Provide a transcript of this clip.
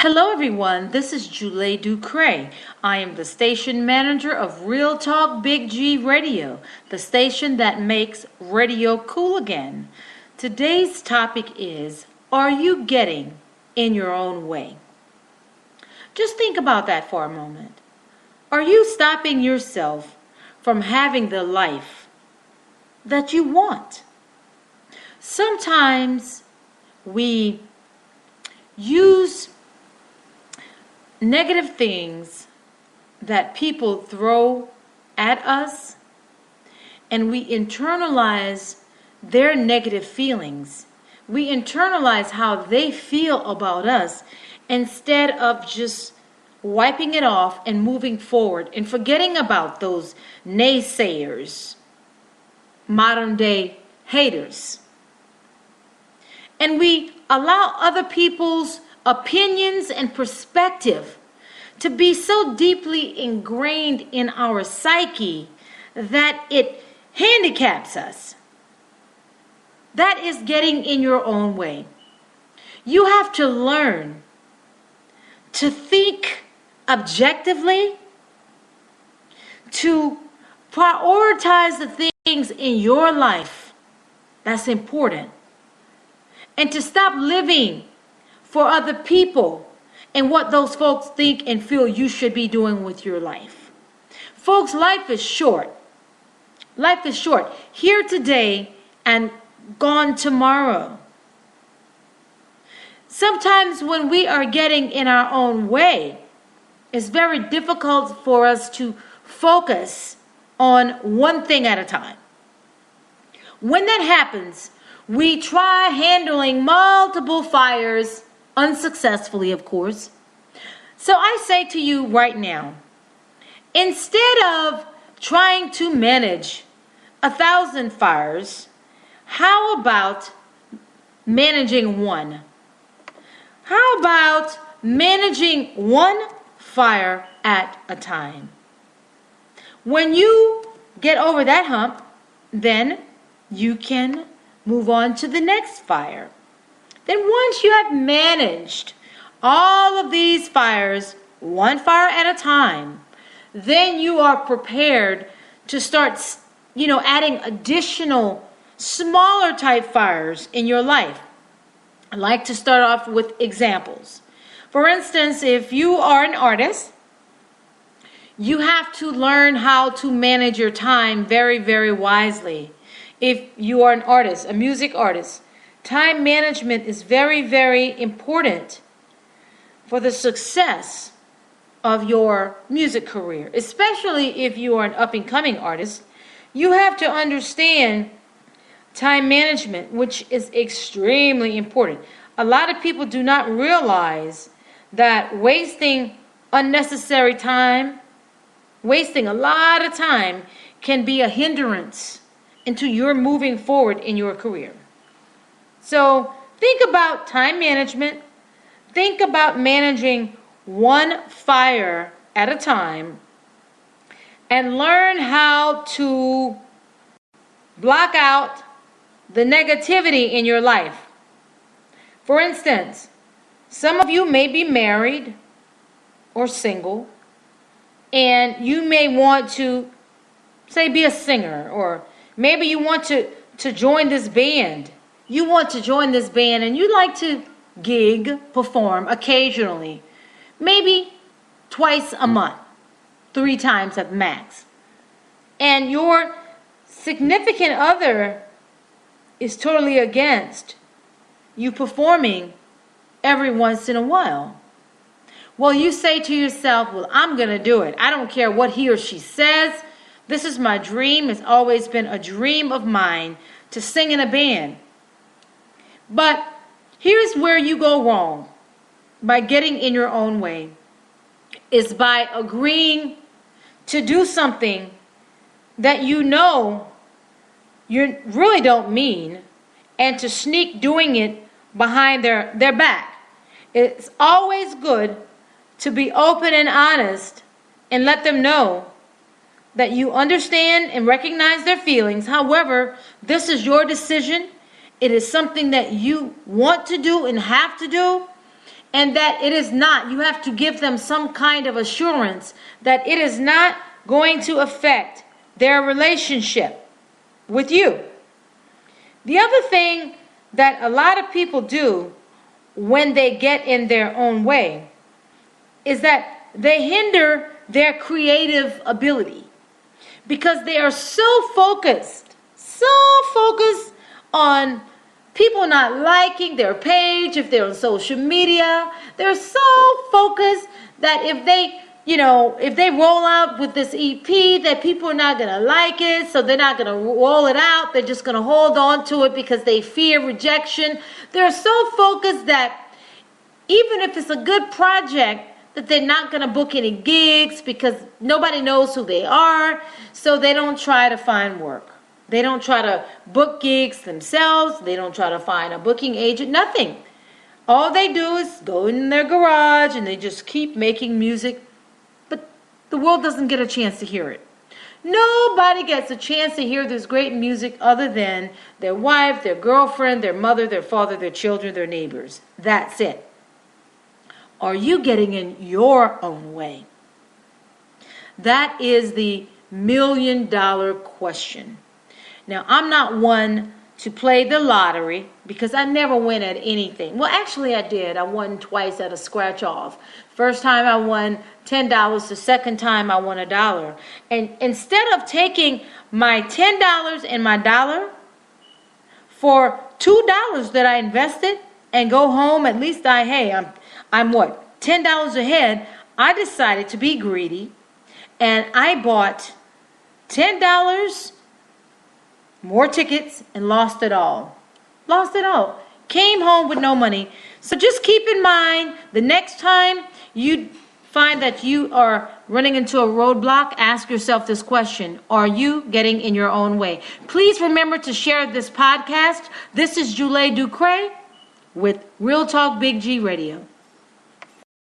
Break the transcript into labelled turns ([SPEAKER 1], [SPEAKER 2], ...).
[SPEAKER 1] Hello everyone, this is Julie Ducray. I am the station manager of Real Talk Big G Radio, the station that makes radio cool again. Today's topic is, are you getting in your own way? Just think about that for a moment. Are you stopping yourself from having the life that you want? Sometimes we use negative things that people throw at us, and we internalize their negative feelings. We internalize how they feel about us instead of just wiping it off and moving forward and forgetting about those naysayers, modern day haters. And we allow other people's opinions and perspective to be so deeply ingrained in our psyche that it handicaps us. That is getting in your own way. You have to learn to think objectively, to prioritize the things in your life that's important, and to stop living for other people and what those folks think and feel you should be doing with your life. Folks, life is short. Life is short. Here today and gone tomorrow. Sometimes when we are getting in our own way, it's very difficult for us to focus on one thing at a time. When that happens, we try handling multiple fires unsuccessfully, of course. So I say to you right now, instead of trying to manage 1,000 fires, how about managing one? How about managing one fire at a time? When you get over that hump, then you can move on to the next fire. Then once you have managed all of these fires, one fire at a time, then you are prepared to start, adding additional smaller type fires in your life. I like to start off with examples. For instance, if you are an artist, you have to learn how to manage your time very, very wisely. If you are an artist, a music artist, time management is very, very important for the success of your music career. Especially if you are an up-and-coming artist, you have to understand time management, which is extremely important. A lot of people do not realize that wasting unnecessary time, wasting a lot of time, can be a hindrance into your moving forward in your career. So think about time management. Think about managing one fire at a time, and learn how to block out the negativity in your life. For instance, some of you may be married or single, and you may want to, say, be a singer, or maybe you want to join this band. You want to join this band and you like to gig, perform occasionally, maybe twice a month, 3 times at max. And your significant other is totally against you performing every once in a while. Well, you say to yourself, well, I'm going to do it. I don't care what he or she says. This is my dream. It's always been a dream of mine to sing in a band. But here's where you go wrong by getting in your own way, is by agreeing to do something that you know you really don't mean, and to sneak doing it behind their back. It's always good to be open and honest and let them know that you understand and recognize their feelings. However, this is your decision. It is something that you want to do and have to do. and that it is not, you have to give them some kind of assurance that it is not going to affect their relationship with you. The other thing that a lot of people do when they get in their own way is that they hinder their creative ability because they are so focused on people not liking their page, if they're on social media. They're so focused that if they roll out with this EP, that people are not going to like it, so they're not going to roll it out. They're just going to hold on to it because they fear rejection. They're so focused that even if it's a good project, that they're not going to book any gigs because nobody knows who they are, so they don't try to find work. They don't try to book gigs themselves. They don't try to find a booking agent, nothing. All they do is go in their garage and they just keep making music, but the world doesn't get a chance to hear it. Nobody gets a chance to hear this great music other than their wife, their girlfriend, their mother, their father, their children, their neighbors. That's it. Are you getting in your own way? That is the million-dollar question. Now, I'm not one to play the lottery because I never win at anything. Well, actually, I did. I won twice at a scratch-off. First time I won $10. The second time I won $1. And instead of taking my $10 and my dollar for $2 that I invested and go home, at least I'm what, $10 ahead. I decided to be greedy, and I bought $10 more tickets and lost it all. Came home with no money. So just keep in mind, the next time you find that you are running into a roadblock, ask yourself this question: are you getting in your own way? Please remember to share this podcast. This is Julie Ducre with Real Talk Big G Radio.